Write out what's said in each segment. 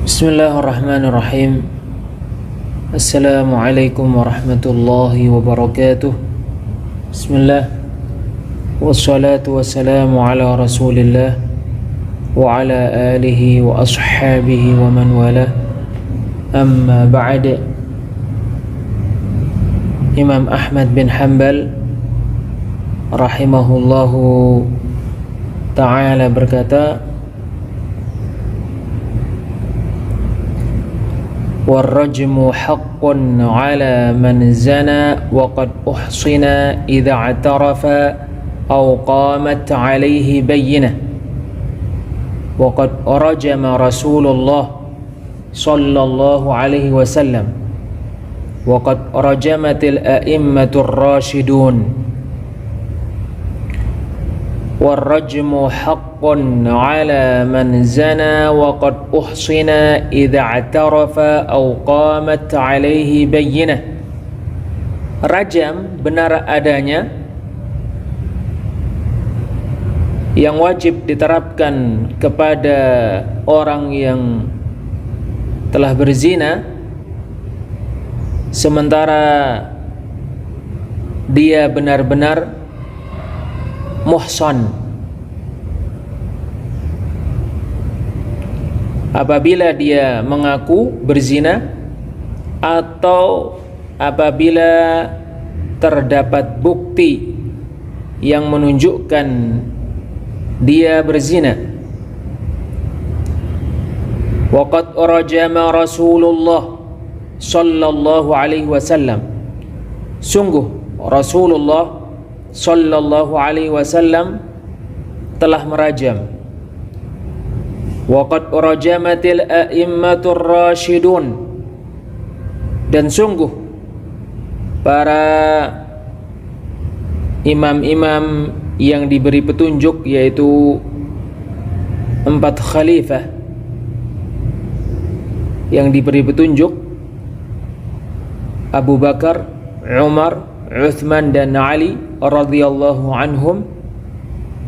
Bismillahirrahmanirrahim. Assalamualaikum warahmatullahi wabarakatuh. Bismillah. Wassalatu wassalamu ala rasulillah wa ala alihi wa ashabihi wa man wala. Amma ba'd. Imam Ahmad bin Hanbal rahimahullahu ta'ala berkata, والرجم حق على من زنى وقد أحصن إذا اعترف أو قامت عليه بينة وقد رجم رسول الله صلى الله عليه وسلم وقد رجمت الأئمة الراشدون والرجم حق على من زنى وقد أحصن إذا اعترف أو قامت عليه بينة. Rajam benar adanya yang wajib diterapkan kepada orang yang telah berzina sementara dia benar-benar muhsan. Apabila dia mengaku berzina atau apabila terdapat bukti yang menunjukkan dia berzina. Waqad rajama Rasulullah sallallahu alaihi wasallam. Sungguh Rasulullah sallallahu alaihi wasallam telah merajam. Waqad rajamatil a'immatur rasyidun, dan sungguh para imam-imam yang diberi petunjuk, yaitu 4 khalifah yang diberi petunjuk, Abu Bakar, Umar, Uthman dan Ali radhiyallahu anhum,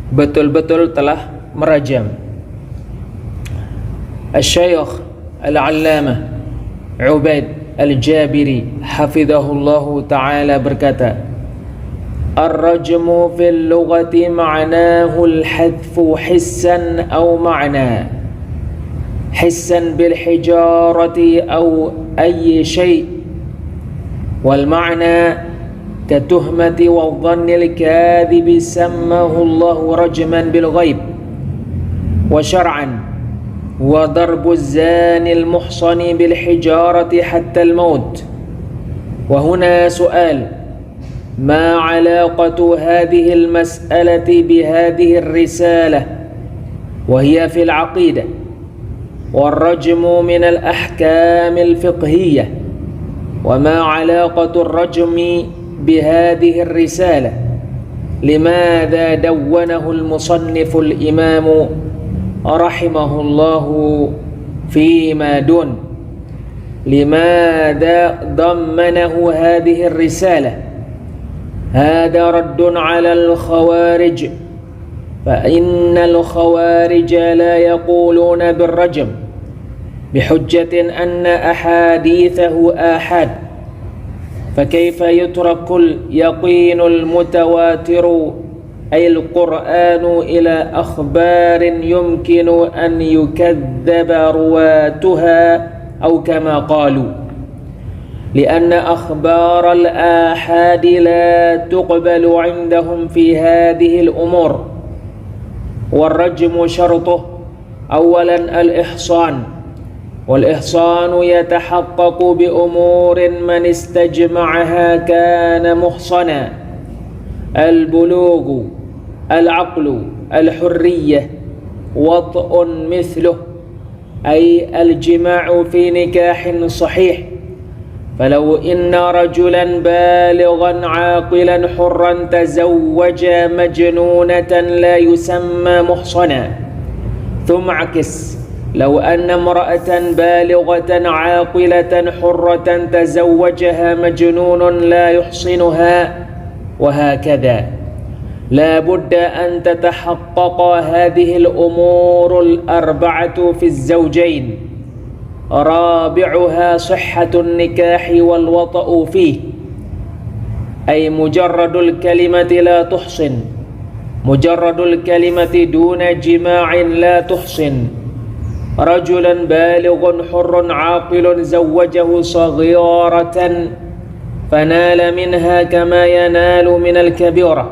betul-betul telah merajam. Asy-Syaikh Al-Allamah Ubaid Al-Jabiri hafizahullahu ta'ala berkata, Ar-rajmu fil lughati ma'nahu al-hadfu hissan aw ma'na, hissan bil hijarati aw ayyi shay', wal ma'na كتهمة والظن الكاذب سماه الله رجما بالغيب. وشرعا وضرب الزاني المحصن بالحجارة حتى الموت. وهنا سؤال: ما علاقة هذه المسألة بهذه الرسالة وهي في العقيدة؟ والرجم من الأحكام الفقهية، وما علاقة الرجم بهذه الرسالة؟ لماذا دونه المصنف الإمام رحمه الله فيما دون؟ لماذا ضمنه هذه الرسالة؟ هذا رد على الخوارج، فإن الخوارج لا يقولون بالرجم بحجة أن أحاديثه آحاد، فكيف يترك اليقين المتواتر أي القرآن إلى أخبار يمكن أن يكذب رواتها أو كما قالوا؟ لأن أخبار الآحاد لا تقبل عندهم في هذه الأمور. والرجم شرطه أولا الإحصان، والإحصان يتحقق بأمور من استجمعها كان محصنا: البلوغ، العقل، الحرية، وطء مثله، أي الجماع في نكاح صحيح. فلو إن رجلا بالغا عاقلا حرا تزوج مجنونة لا يسمى محصنا. ثم عكس: لو أن امرأة بالغة عاقلة حرة تزوجها مجنون لا يحصنها، وهكذا. لا بد أن تتحقق هذه الأمور الأربعة في الزوجين: رابعها صحة النكاح والوطأ فيه، أي مجرد الكلمة لا تحصن، مجرد الكلمة دون جماع لا تحصن. رجلا بالغ حر عاقل زوجه صغيرة فنال منها كما ينال من الكبيرة.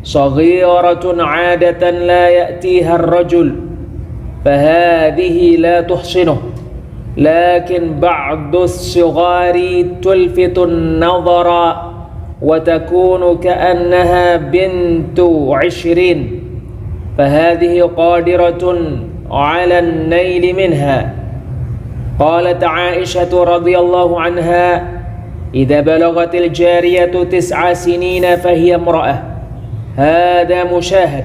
صغيرة عادة لا يأتيها الرجل فهذه لا تحصنه، لكن بعض الصغار تلفت النظر وتكون كأنها بنت 20 فهذه قادرة على النيل منها. قالت عائشة رضي الله عنها: إذا بلغت الجارية 9 سنين فهي امرأة. هذا مشاهد.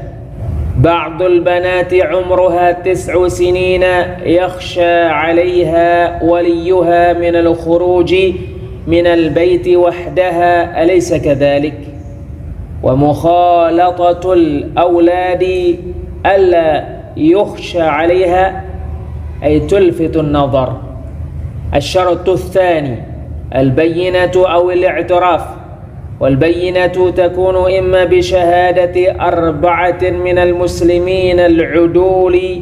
بعض البنات عمرها 9 سنين يخشى عليها وليها من الخروج من البيت وحدها، أليس كذلك؟ ومخالطة الأولاد ألا يخشى عليها أي تلفت النظر. الشرط الثاني البينة أو الاعتراف، والبينة تكون إما بشهادة 4 من المسلمين العدول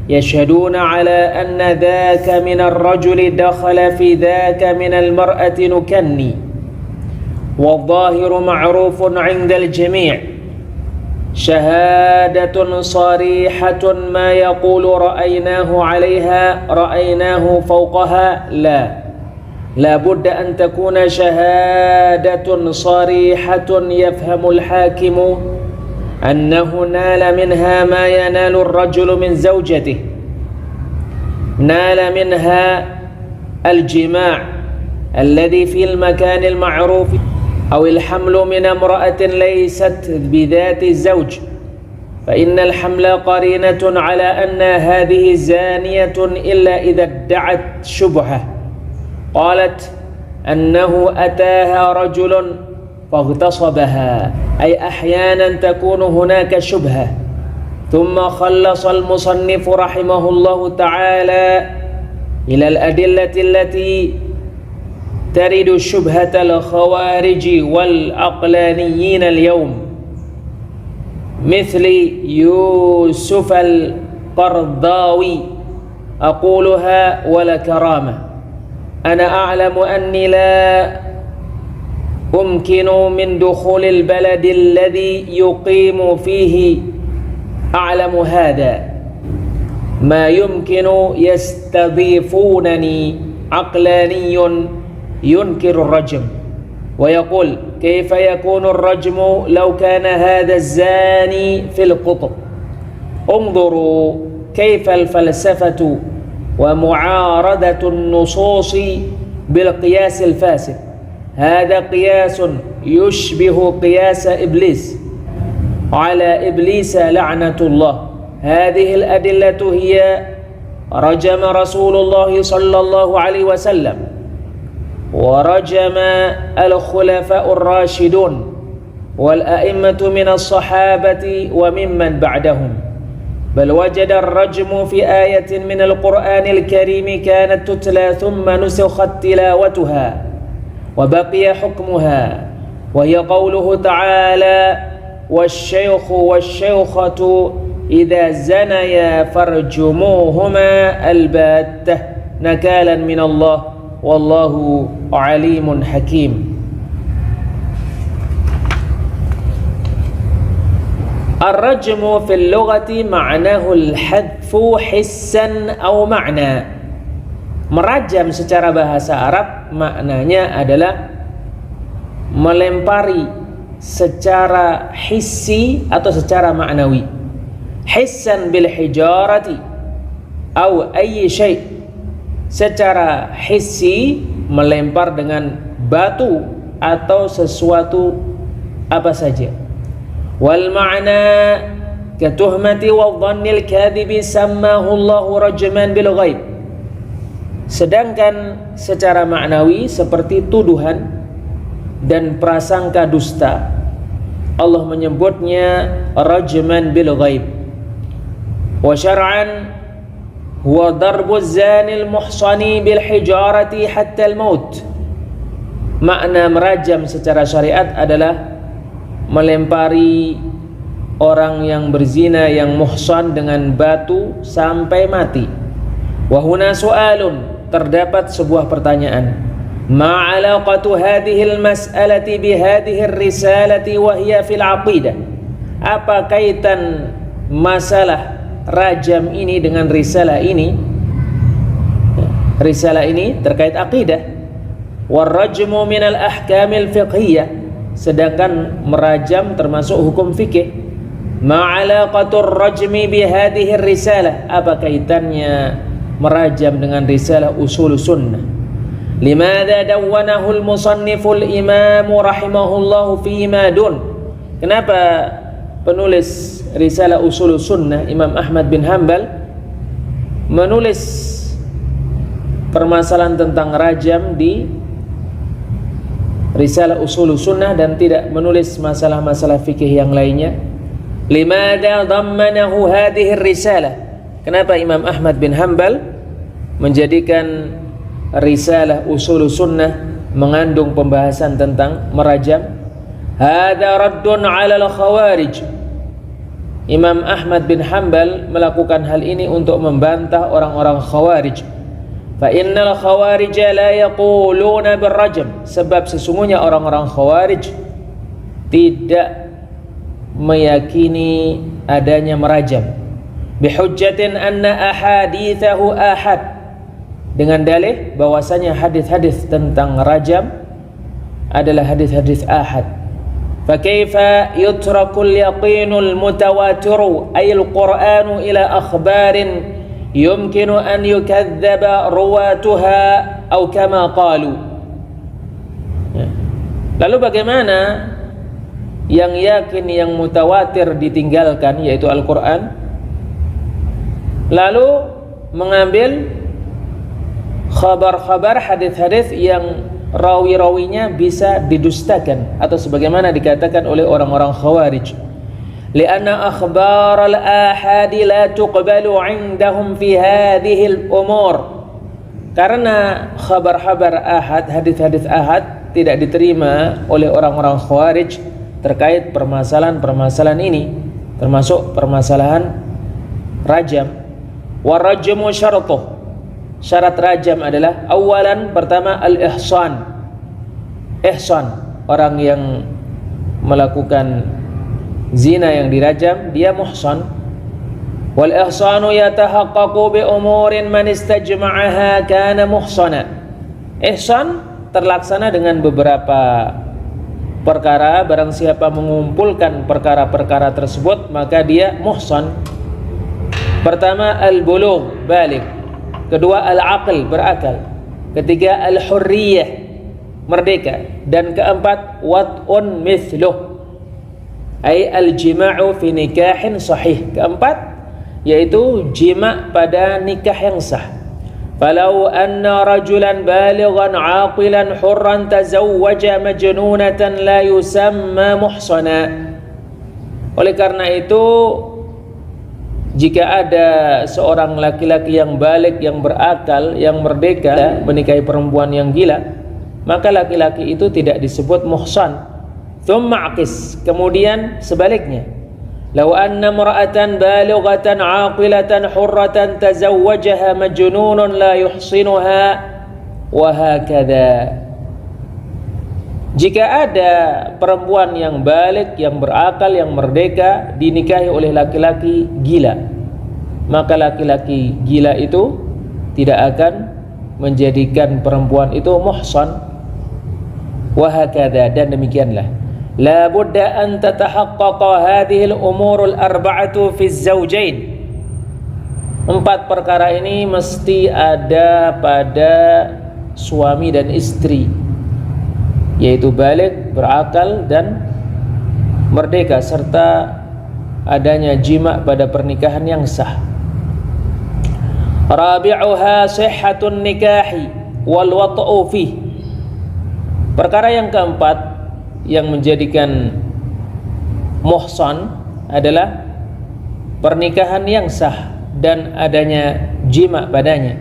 يشهدون على أن ذاك من الرجل دخل في ذاك من المرأة نكني، والظاهر معروف عند الجميع. شهادة صريحة ما يقول رأيناه عليها رأيناه فوقها، لا بد أن تكون شهادة صريحة يفهم الحاكم أنه نال منها ما ينال الرجل من زوجته، نال منها الجماع الذي في المكان المعروف، أو الحمل من امرأة ليست بذات الزوج، فإن الحمل قرينة على أن هذه زانية إلا إذا ادعت شبهة، قالت أنه أتاها رجل فاغتصبها، أي أحيانا تكون هناك شبهة. ثم خلص المصنف رحمه الله تعالى إلى الأدلة التي ترد شبهة الخوارج والعقلانيين اليوم، مثل يوسف القرضاوي. أقولها ولا كرامة. أنا أعلم أني لا أمكن من دخول البلد الذي يقيم فيه أعلم هذا، ما يمكن يستضيفونني عقلاني ينكر الرجم ويقول: كيف يكون الرجم لو كان هذا الزاني في القطب؟ انظروا كيف الفلسفة ومعارضة النصوص بالقياس الفاسد. هذا قياس يشبه قياس إبليس على إبليس لعنة الله. هذه الأدلة هي رجم رسول الله صلى الله عليه وسلم، ورجم الخلفاء الراشدون والأئمة من الصحابة وممن بعدهم. بل وجد الرجم في آية من القرآن الكريم كانت تتلى ثم نسخت تلاوتها وبقي حكمها، وهي قوله تعالى: والشيخ والشيخة إذا زنيا فارجموهما البتة نكالا من الله والله عليم حكيم. الرجم في اللغة معناه الحذف حسا أو معنى. Merajam secara bahasa Arab maknanya adalah melempari secara hissi atau secara maknawi. Hissan bil hijarati atau ayyi syai'. Secara hissi melempar dengan batu atau sesuatu apa saja. Wal ma'na katuhmati wa dhannil kadhibi sammahu Allahu rajman bil ghaib. Sedangkan secara maknawi seperti tuduhan dan prasangka dusta, Allah menyebutnya rajman bil ghaib. Wa syar'an huwa darbuz zanil muhsani bil hijarati hatta al maut. Makna merajam secara syariat adalah melempari orang yang berzina yang muhsan dengan batu sampai mati. Wa huna su'alun, terdapat sebuah pertanyaan. Ma 'alaqatu hadhihi al-mas'alati bi hadhihi ar-risalati wa hiya fil 'aqidah? Apa kaitan masalah rajam ini dengan risalah ini? Risalah ini terkait akidah. War-rajmu min al-ahkamil fiqhiyah, sedangkan merajam termasuk hukum fikih. Ma 'alaqatur rajmi bi hadhihi ar-risalah? Apa kaitannya merajam dengan risalah usul sunnah? Limadha dawwanahu al-musannifu al-imam rahimahullahu fi ma dun? Kenapa penulis risalah usul sunnah Imam Ahmad bin Hanbal menulis permasalahan tentang rajam di risalah usul sunnah dan tidak menulis masalah-masalah fikih yang lainnya? Limadha dhammanahu hadhihi ar-risalah? Kenapa Imam Ahmad bin Hanbal menjadikan risalah usul sunnah mengandung pembahasan tentang merajam? Hadha raddun 'ala al-khawarij. Imam Ahmad bin Hanbal melakukan hal ini untuk membantah orang-orang khawarij. Fa innal khawarij la yaquluna birrajm, sebab sesungguhnya orang-orang khawarij tidak meyakini adanya merajam. Bihujjatin anna ahadithahu ahad, dengan dalih bahwasanya hadis-hadis tentang rajam adalah hadis-hadis ahad. Fa kaifa yutrakul yaqinul mutawatiru ay al-Qur'anu ila akhbarin yumkinu an yukadzdzaba ruwatuha atau kama qalu? Lalu bagaimana yang yakin yang mutawatir ditinggalkan, yaitu Al-Qur'an, lalu mengambil khabar-khabar hadis-hadis yang rawi-rawinya bisa didustakan atau sebagaimana dikatakan oleh orang-orang khawarij. Lianna akhbar al-ahadi la tuqbalu 'indahum fi hadhihi al-umur. Karena khabar-khabar ahad, hadis-hadis ahad tidak diterima oleh orang-orang khawarij terkait permasalahan-permasalahan ini, termasuk permasalahan rajam. Wa rajmu syaratuh, syarat rajam adalah awalan, pertama al-ihsan. Ihsan, orang yang melakukan zina yang dirajam dia muhsan. Wal ihsanu yatahaqqaqu bi umurin man istajma'aha kana muhsana. Ihsan terlaksana dengan beberapa perkara, barang siapa mengumpulkan perkara-perkara tersebut maka dia muhsan. Pertama al-bulugh, baligh. Kedua al-aql, berakal. Ketiga al-hurriyah, merdeka. Dan keempat wat'un mithluh, ay al-jima'u fi nikahin sahih. Keempat yaitu jima' pada nikah yang sah. Falau anna rajulan balighan aqilan hurran tazawwaja majnunatan la yusamma muhsana. Oleh karena itu, jika ada seorang laki-laki yang balik, yang berakal, yang merdeka menikahi perempuan yang gila, maka laki-laki itu tidak disebut muhsan. Thumma aqis, kemudian sebaliknya, law anna mar'atan balighatan aqilatan hurratan tazawwajaha majnunun la yuhsinuha wa hakadha. Jika ada perempuan yang balik, yang berakal, yang merdeka dinikahi oleh laki-laki gila, maka laki-laki gila itu tidak akan menjadikan perempuan itu muhsan. Wa hakadha, dan demikianlah. La budda an tatahaqqaqa hadhihi al-umur al-arba'atu fi az-zawjain. Empat perkara ini mesti ada pada suami dan istri, yaitu balik, berakal, dan merdeka, serta adanya jima' pada pernikahan yang sah. Rabi'uha sihhatun nikahi wal wat'u fih. Perkara yang keempat yang menjadikan muhsan adalah pernikahan yang sah dan adanya jima padanya.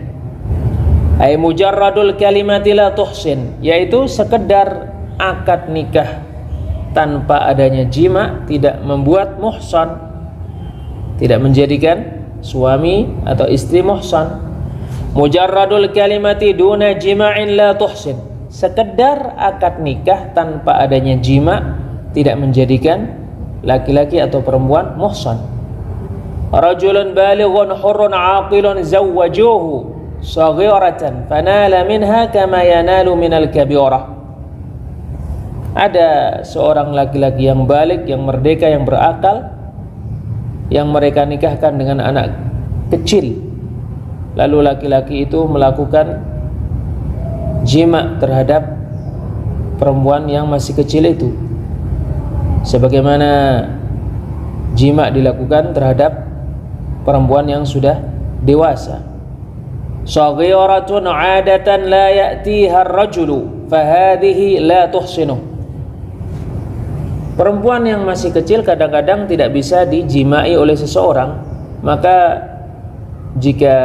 Ai mujarradul kalimati la tuhsin, yaitu sekedar akad nikah tanpa adanya jima tidak membuat muhsan, tidak menjadikan suami atau istri muhsan. Mujarradul kalimati duna jima'in la tuhsin, sekedar akad nikah tanpa adanya jima tidak menjadikan laki-laki atau perempuan muhsan. Rajulun balighun hurrun aqilun zawwajuhu saghiratan fanala minha kama yanalu minal kabirah. Ada seorang laki-laki yang balik, yang merdeka, yang berakal, yang mereka nikahkan dengan anak kecil, lalu laki-laki itu melakukan jima terhadap perempuan yang masih kecil itu, sebagaimana jima dilakukan terhadap perempuan yang sudah dewasa. Saghiratun 'adatan la ya'tiha ar-rajulu fahadhihi la tuhsinuh. Perempuan yang masih kecil kadang-kadang tidak bisa dijimai oleh seseorang, maka jika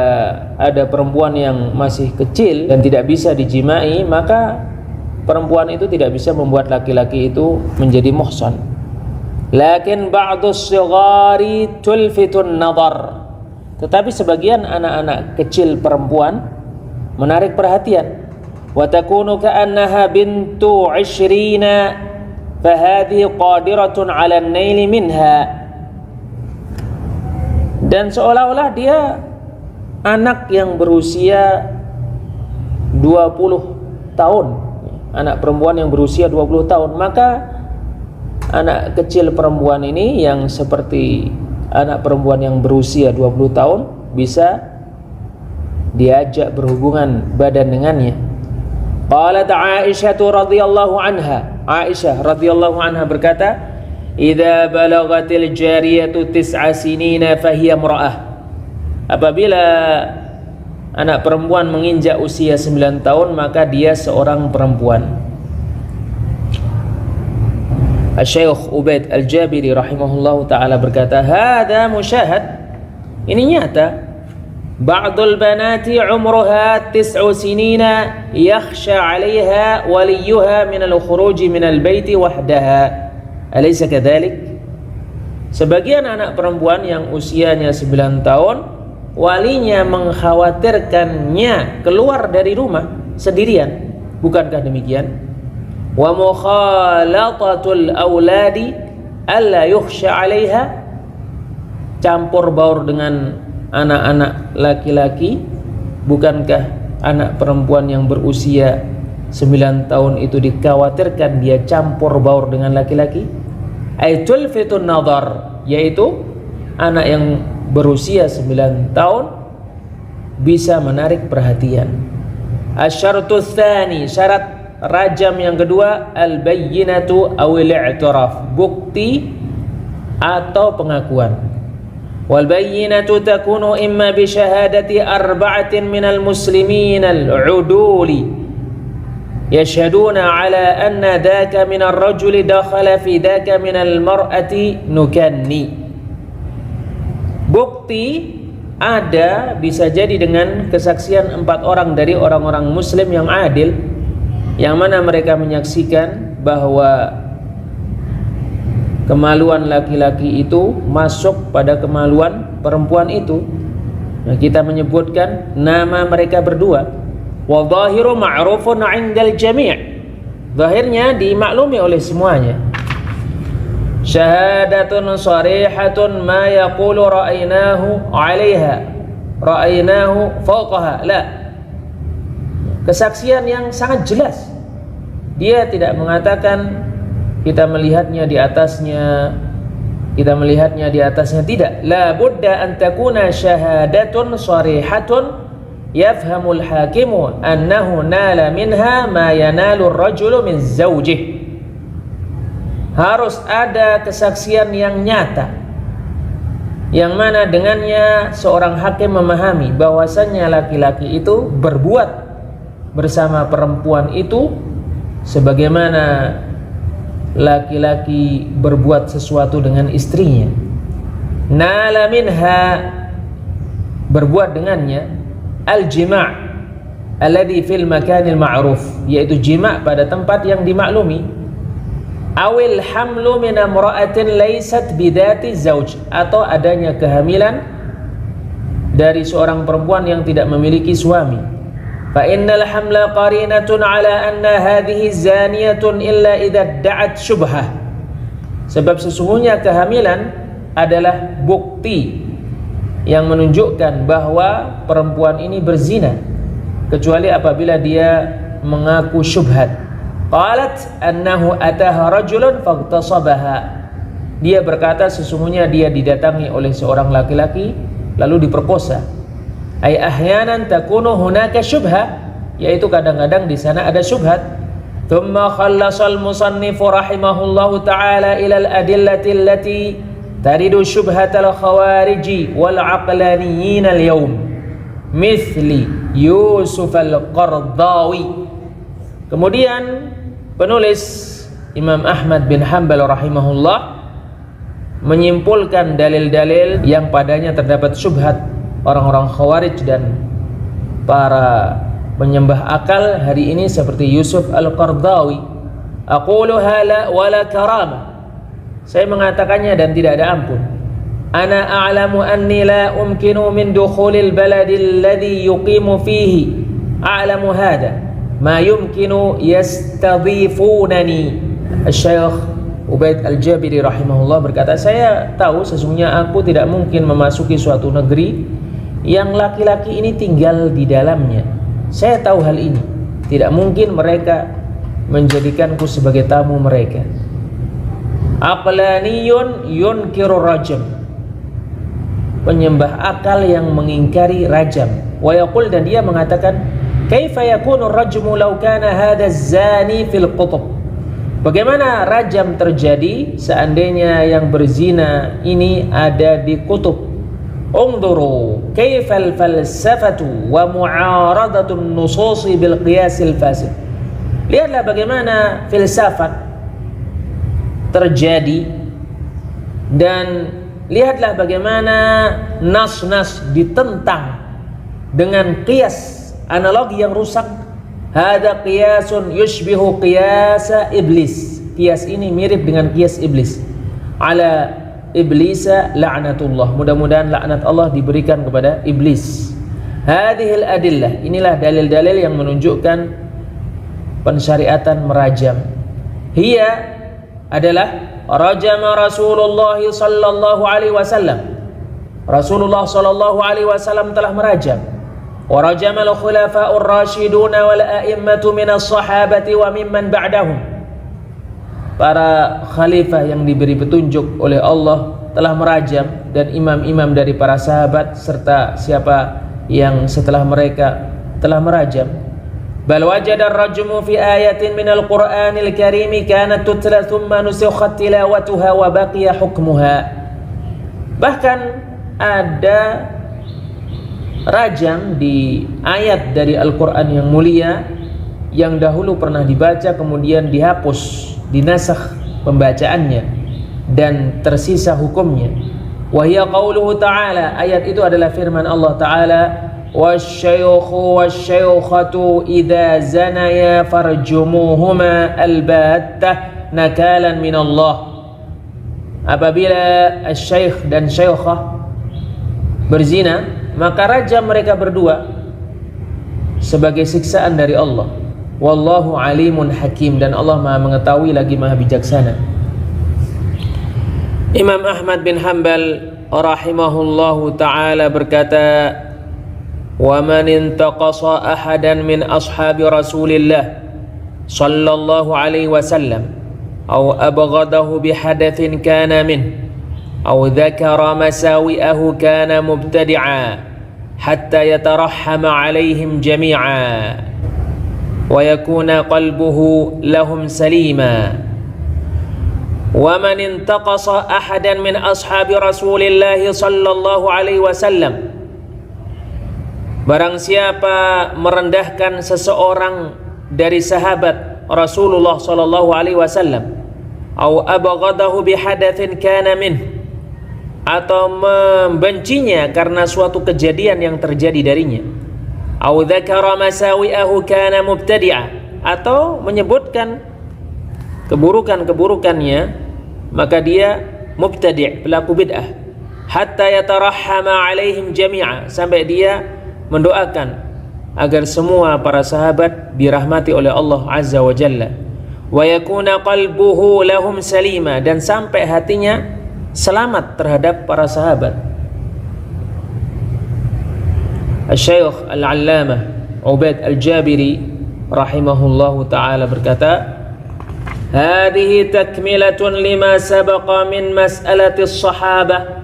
ada perempuan yang masih kecil dan tidak bisa dijimai, maka perempuan itu tidak bisa membuat laki-laki itu menjadi muhsan. Lakin ba'dus sighari tulfitun nadar, tetapi sebagian anak-anak kecil perempuan menarik perhatian. Wa takunu ka'annaha bintu 'ishrina fahadhihi qadiratun 'ala an-nail minha, dan seolah-olah dia anak yang berusia 20 tahun, anak perempuan yang berusia 20 tahun, maka anak kecil perempuan ini yang seperti anak perempuan yang berusia 20 tahun bisa diajak berhubungan badan dengannya. Qalat Aisyah radhiyallahu anha, Aisyah radhiyallahu anha berkata, "Idza balagatil jariyatu 9 sinina fahiya imra'ah." Apabila anak perempuan menginjak usia 9 tahun, maka dia seorang perempuan. Syekh Ubaid Al-Jabiri rahimahullahu ta'ala berkata, "Hada musyahad." Ini nyata. Ba'dul banati umruha 9 sinina yakhsha 'alayha waliyuha min al-khuruj min al-baiti wahdaha. Alaysa kadhalik? Sebagian anak perempuan yang usianya 9 tahun, walinya mengkhawatirkannya keluar dari rumah sendirian. Bukankah demikian? Wa mukhalatatul auladi alla yukhsha 'alaiha, campur baur dengan anak-anak laki-laki, bukankah anak perempuan yang berusia 9 tahun itu dikhawatirkan dia campur baur dengan laki-laki? Aitul fitun nadar, yaitu anak yang berusia 9 tahun bisa menarik perhatian. Asyartus tsani, syarat rajam yang kedua, al-bayyinatu awil i'tiraf, bukti atau pengakuan. Wal bayyinatu takunu imma bi syahadati arba'atin minal muslimin al-uduli yashhaduna ala anna dhaka minar rajuli dakhala fi dhaka minal mar'ati nukanni. Bukti ada bisa jadi dengan kesaksian 4 orang dari orang-orang muslim yang adil, yang mana mereka menyaksikan bahwa kemaluan laki-laki itu masuk pada kemaluan perempuan itu. Nah, kita menyebutkan nama mereka berdua. Wa dhahiru ma'rufun 'indal jami', zahirnya dimaklumi oleh semuanya. Syahadatun sharihatun ma yaqulu ra'aynahu 'alaiha ra'aynahu fawqaha, la, kesaksian yang sangat jelas. Dia tidak mengatakan kita melihatnya di atasnya, kita melihatnya di atasnya, tidak. La budda an takuna syahadatun sharihatun yafhamul hakimu annahu nala minha ma yanalu ar-rajulu min zawjih. Harus ada kesaksian yang nyata, yang mana dengannya seorang hakim memahami bahwasannya laki-laki itu berbuat bersama perempuan itu sebagaimana laki-laki berbuat sesuatu dengan istrinya. Nala minha, berbuat dengannya, al-jima' alladhi fil makanil ma'ruf, yaitu jima' pada tempat yang dimaklumi, awil hamlu min imra'atin laysat bidati zauj, atau adanya kehamilan dari seorang perempuan yang tidak memiliki suami. Fa innal hamla qarinatun ala anna hadhihi zaniyatun illa idza da'at syubhah, sebab sesungguhnya kehamilan adalah bukti yang menunjukkan bahwa perempuan ini berzina, kecuali apabila dia mengaku syubhat. Qalat annahu ataha rajulun faghtasabaha, dia berkata sesungguhnya dia didatangi oleh seorang laki-laki lalu diperkosa. Ay ahyanan takunu hunaka syubha, yaitu kadang-kadang di sana ada syubhat. Thumma khallasal musannifu rahimahullahu ta'ala ila al-adillati allati taridu syubhatal khawariji wal aqlaniyin al-yawm mithli Yusuf al-Qardawi. Kemudian penulis Imam Ahmad bin Hanbal rahimahullah menyimpulkan dalil-dalil yang padanya terdapat syubhat orang-orang khawarij dan para penyembah akal hari ini seperti Yusuf al-Qardawi. Aquluha la wala karama, saya mengatakannya dan tidak ada ampun. Ana a'lamu anni la umkinu min dukhulil baladi alladhi yuqimu fihi, a'lamu hada ma yumkinu yastadhifunani. Syekh Ubaid al-Jabiri rahimahullah berkata, saya tahu sesungguhnya aku tidak mungkin memasuki suatu negeri yang laki-laki ini tinggal di dalamnya. Saya tahu hal ini, tidak mungkin mereka menjadikanku sebagai tamu mereka. Aqlaniyun yunkiru rajam, penyembah akal yang mengingkari rajam. Wa yaqul, dan dia mengatakan, kaifa yakunu rajmu law kana hadha zani fil qutub, bagaimana rajam terjadi seandainya yang berzina ini ada di kutub. Ungduru kaifal falsafatu wa mu'aradatun nususi bil qiyasil fasid, lihatlah bagaimana filsafat terjadi dan lihatlah bagaimana nas-nas ditentang dengan qiyas, analogi yang rusak. Hada qiyasun yushbihu qiyasa iblis, qiyas ini mirip dengan qiyas iblis. Ala iblisa la'natullah, mudah-mudahan laknat Allah diberikan kepada iblis. Hadhil adillah, inilah dalil-dalil yang menunjukkan pensyariatan merajam. Hiya adalah rajama Rasulullah sallallahu alaihi wasallam, Rasulullah sallallahu alaihi wasallam telah merajam. Wa rajamal khulafa'ur rasyidun wal a'immatu minas sahabati wa mimman ba'dahum, para khalifah yang diberi petunjuk oleh Allah telah merajam, dan imam-imam dari para sahabat serta siapa yang setelah mereka telah merajam. Bal wajada ar-rajmu fi ayatin minal Qur'anil Karim kanat tutla thumma nusikhat tilawatuha wa baqiya hukmuha. Bahkan ada rajam di ayat dari Al-Quran yang mulia yang dahulu pernah dibaca kemudian dihapus, dinasakh pembacaannya dan tersisa hukumnya. Wa hiya qauluhu ta'ala, ayat itu adalah firman Allah Ta'ala, wasyaykhu wasyaykhatu idza zanaya farjumuhuma albattah nakalan minallah. Apabila asy-syaikh dan syaikhah berzina, maka rajam mereka berdua sebagai siksaan dari Allah. Wallahu alimun hakim, dan Allah Maha mengetahui lagi Maha bijaksana. Imam Ahmad bin Hanbal rahimahullahu ta'ala berkata, wa man intaqasa ahadan min ashabi Rasulillah sallallahu alaihi wasallam aw abghadahu bihadathin kana min aw dzakara masawi'ahu kana mubtadi'a hatta yatarahhama alaihim jami'a wa yakuna qalbuhu lahum salima. Wa man intaqasa ahadan min ashabi Rasulillah sallallahu alaihi wasallam, barang siapa merendahkan seseorang dari sahabat Rasulullah sallallahu alaihi wasallam, au abghadahu bihadatsin kana min, atau membencinya karena suatu kejadian yang terjadi darinya, au dzakara masawi'ahu kana mubtadi'a, atau menyebutkan keburukan-keburukannya, maka dia mubtadi', pelaku bid'ah. Hatta yatarahhama alaihim jami'a, sampai dia mendoakan agar semua para sahabat dirahmati oleh Allah Azza wa Jalla. Wa yakuna qalbuhu lahum salima, dan sampai hatinya selamat terhadap para sahabat. Asy-Syaikh Al-Allamah Ubaid Al-Jabiri rahimahullahu ta'ala berkata, hadhihi takmilatun lima sabaqa min mas'alati as-sahabah,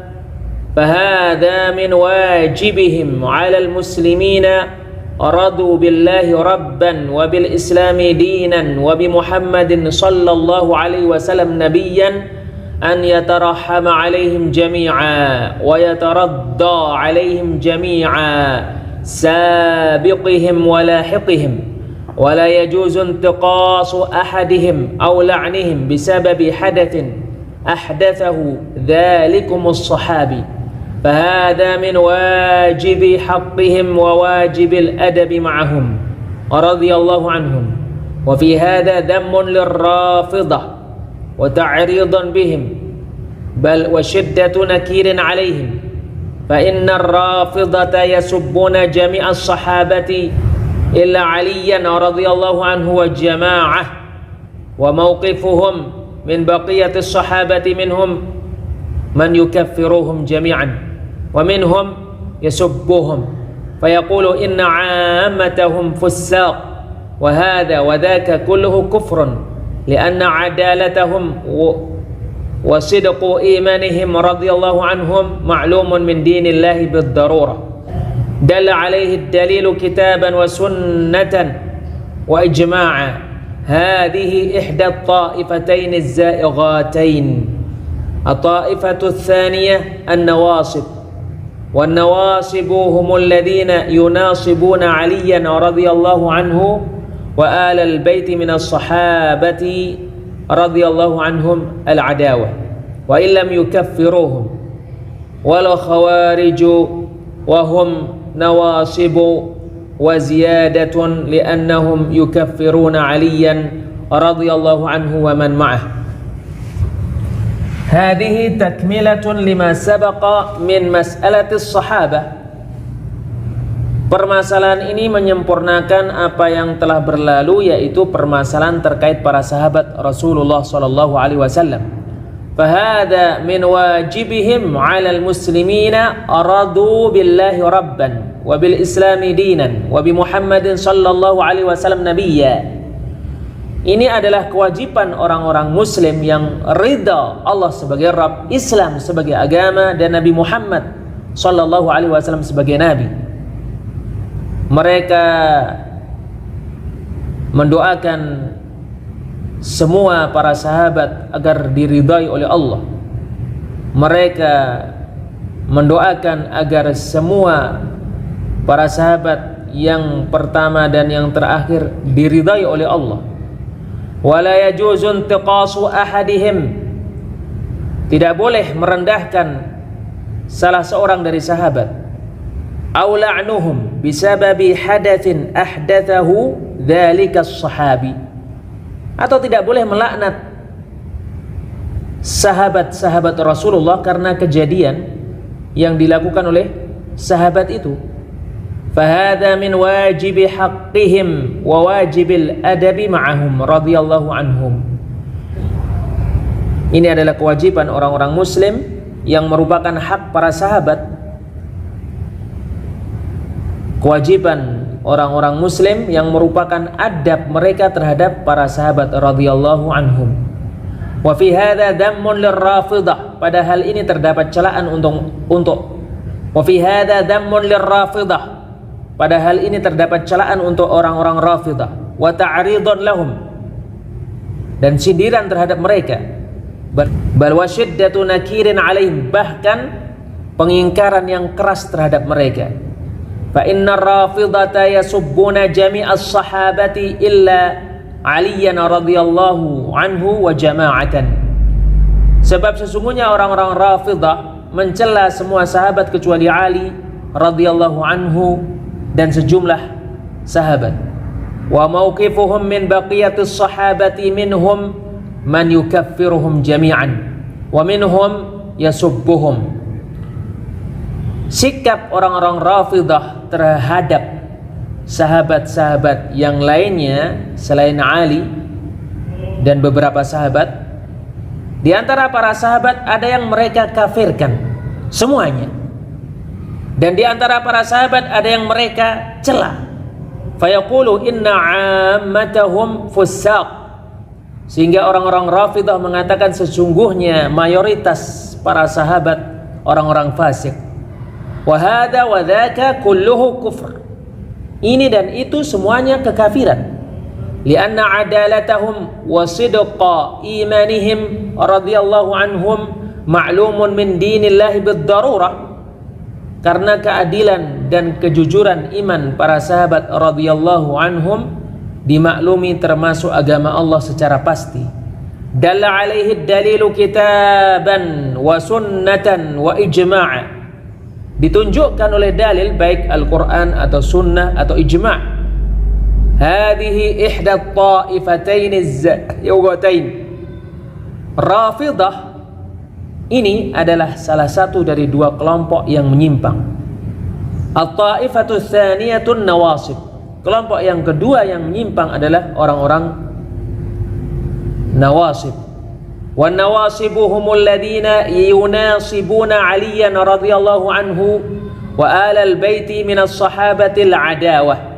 fahadha min wajibihim 'ala al-muslimina radu billahi rabban wa bil islami dinan wa bi Muhammadin sallallahu alaihi wasallam nabiyyan an yatarahhama alaihim jami'a wa yataradda alaihim jami'a sabiqihim wa lahiqihim wa la yajuzu intiqasu ahadihim aw la'nihim bisababi hadathin ahdathahu dhalikum as-sahabi, fahadha min wajibi haqqihim wa wajibil adabi ma'ahum radhiyallahu anhum, wa fi hadha dhammun lirrafidah wa ta'ridan bihim bal wa shiddatu nakirin alaihim, fa inna ar-rafidata yasubbuna jami'a as-sahabati illa aliyan radhiyallahu anhu wa jama'ah, wa mawqifuhum min baqiyati as-sahabati minhum man yukaffiruhum jami'an wa minhum yasubbuhum fayaqulu inna 'ammatahum fussaq, wa hadha wa dhaka kulluhu kufrun lianna 'adalatahum wa sidqu imanihim radhiyallahu anhum ma'lumun min dinillahi bid-darurah, dalla 'alaihi ad-dalilu kitaban wa sunnatan wa ijma'a. Hadhihi ihda at-ta'ifatayn az-za'ighatayn. At-ta'ifatu ats-thaniyah an-nawasib, wan-nawasibu humul ladzina yunasibuna 'aliyan radhiyallahu anhu wa alal baiti minas sahabati radhiyallahu anhum al-'adawah wa illam yukaffiruhum, wal khawariju wa hum nawasibu wa ziyadatun li'annahum yukaffiruna 'aliyan radhiyallahu anhu wa man ma'ah. Hadhihi takmilatun lima sabaqa min mas'alatis sahabah. Permasalahan ini menyempurnakan apa yang telah berlalu, yaitu permasalahan terkait para sahabat Rasulullah sallallahu alaihi wasallam. Fahada min wajibihim 'alal muslimina aradu billahi rabban wa bil islami dinan wa bi Muhammadin sallallahu alaihi wasallam nabiyya. Ini adalah kewajiban orang-orang muslim yang ridha Allah sebagai Rabb, Islam sebagai agama, dan Nabi Muhammad sallallahu alaihi wasallam sebagai nabi. Mereka mendoakan semua para sahabat agar diridai oleh Allah. Mereka mendoakan agar semua para sahabat yang pertama dan yang terakhir diridai oleh Allah. Wala yajuzu intiqasu ahadihim, tidak boleh merendahkan salah seorang dari sahabat. Aw la'nuhum bisababi hadatsin ahdathahu dzalika as-sahabi, atau tidak boleh melaknat sahabat-sahabat Rasulullah karena kejadian yang dilakukan oleh sahabat itu. Fahadha min wajibi haqqihim wa wajibil adabi ma'ahum radhiyallahu anhum. Ini adalah kewajiban orang-orang muslim yang merupakan hak para sahabat. Kewajiban orang-orang muslim yang merupakan adab mereka terhadap para sahabat radhiyallahu anhum. Wa fi hadza dhammun lirrafidah, padahal ini terdapat celaan untuk wa fi hadza dhammun lirrafidah, padahal ini terdapat celaan untuk orang-orang Rafidah, wa ta'ridun lahum, dan sindiran terhadap mereka, bal wa shiddatu nakirin alaihim, bahkan pengingkaran yang keras terhadap mereka. Fa innar rafidata yasubbuna jami'as sahabati illa aliyan radhiyallahu anhu wa jama'atan. Sebab sesungguhnya orang-orang Rafidah mencela semua sahabat kecuali Ali radhiyallahu anhu dan sejumlah sahabat. Wa mauqifuhum min baqiyatis sahabati minhum man yukaffiruhum jami'an wa minhum yasubbuhum. Sikap orang-orang Rafidhah terhadap sahabat-sahabat yang lainnya selain Ali dan beberapa sahabat, di antara para sahabat ada yang mereka kafirkan semuanya, dan di antara para sahabat ada yang mereka cela. Fayaqulu inna ammatahum fussaq, sehingga orang-orang Rafidhah mengatakan sesungguhnya mayoritas para sahabat orang-orang fasik. Wa hadza wa dzaka kulluhu kufr, ini dan itu semuanya kekafiran. Lianna adalatahum wa sidqa imanihim radhiyallahu anhum ma'lumun min dinillahi bid-darurah, karena keadilan dan kejujuran iman para sahabat radhiyallahu anhum dimaklumi termasuk agama Allah secara pasti. Dalla alaihi dalilu kitaban wa sunnatan wa ijma', ditunjukkan oleh dalil baik Al-Quran atau sunnah atau ijma'. Hadhihi ihda ta'ifatain az-zawgatain. Rafidhah ini adalah salah satu dari dua kelompok yang menyimpang. At-ta'ifatu tsaniyatun nawasib, kelompok yang kedua yang menyimpang adalah orang-orang nawasib. Wan nawasibuhumul ladina yunasibuna Aliyan radhiyallahu anhu wa alal baiti minas sahabatil adawah.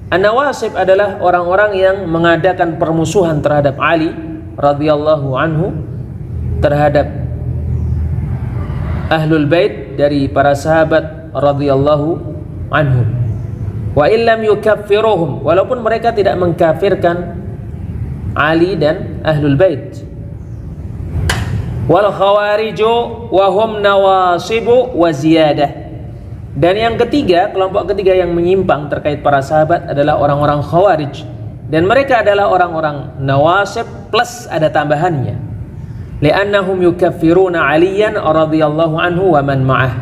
An-nawasib adalah orang-orang yang mengadakan permusuhan terhadap Ali radhiyallahu anhu, terhadap ahlul bait dari para sahabat radhiyallahu anhum. Wa illam yukaffiruhum, walaupun mereka tidak mengkafirkan Ali dan ahlul bait. Wal khawariju wa hum nawasibu wa ziyadah. Dan yang ketiga, kelompok ketiga yang menyimpang terkait para sahabat adalah orang-orang khawarij, dan mereka adalah orang-orang nawasib plus ada tambahannya. Li'annahum yukaffiruna Aliyan radhiyallahu anhu wa man ma'ah,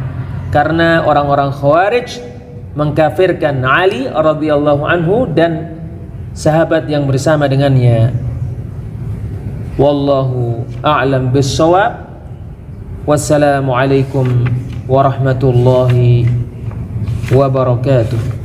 karena orang-orang khawarij mengkafirkan Ali radhiyallahu anhu dan sahabat yang bersama dengannya. Wallahu a'lam bis-shawab. Wassalamualaikum warahmatullahi wabarakatuh.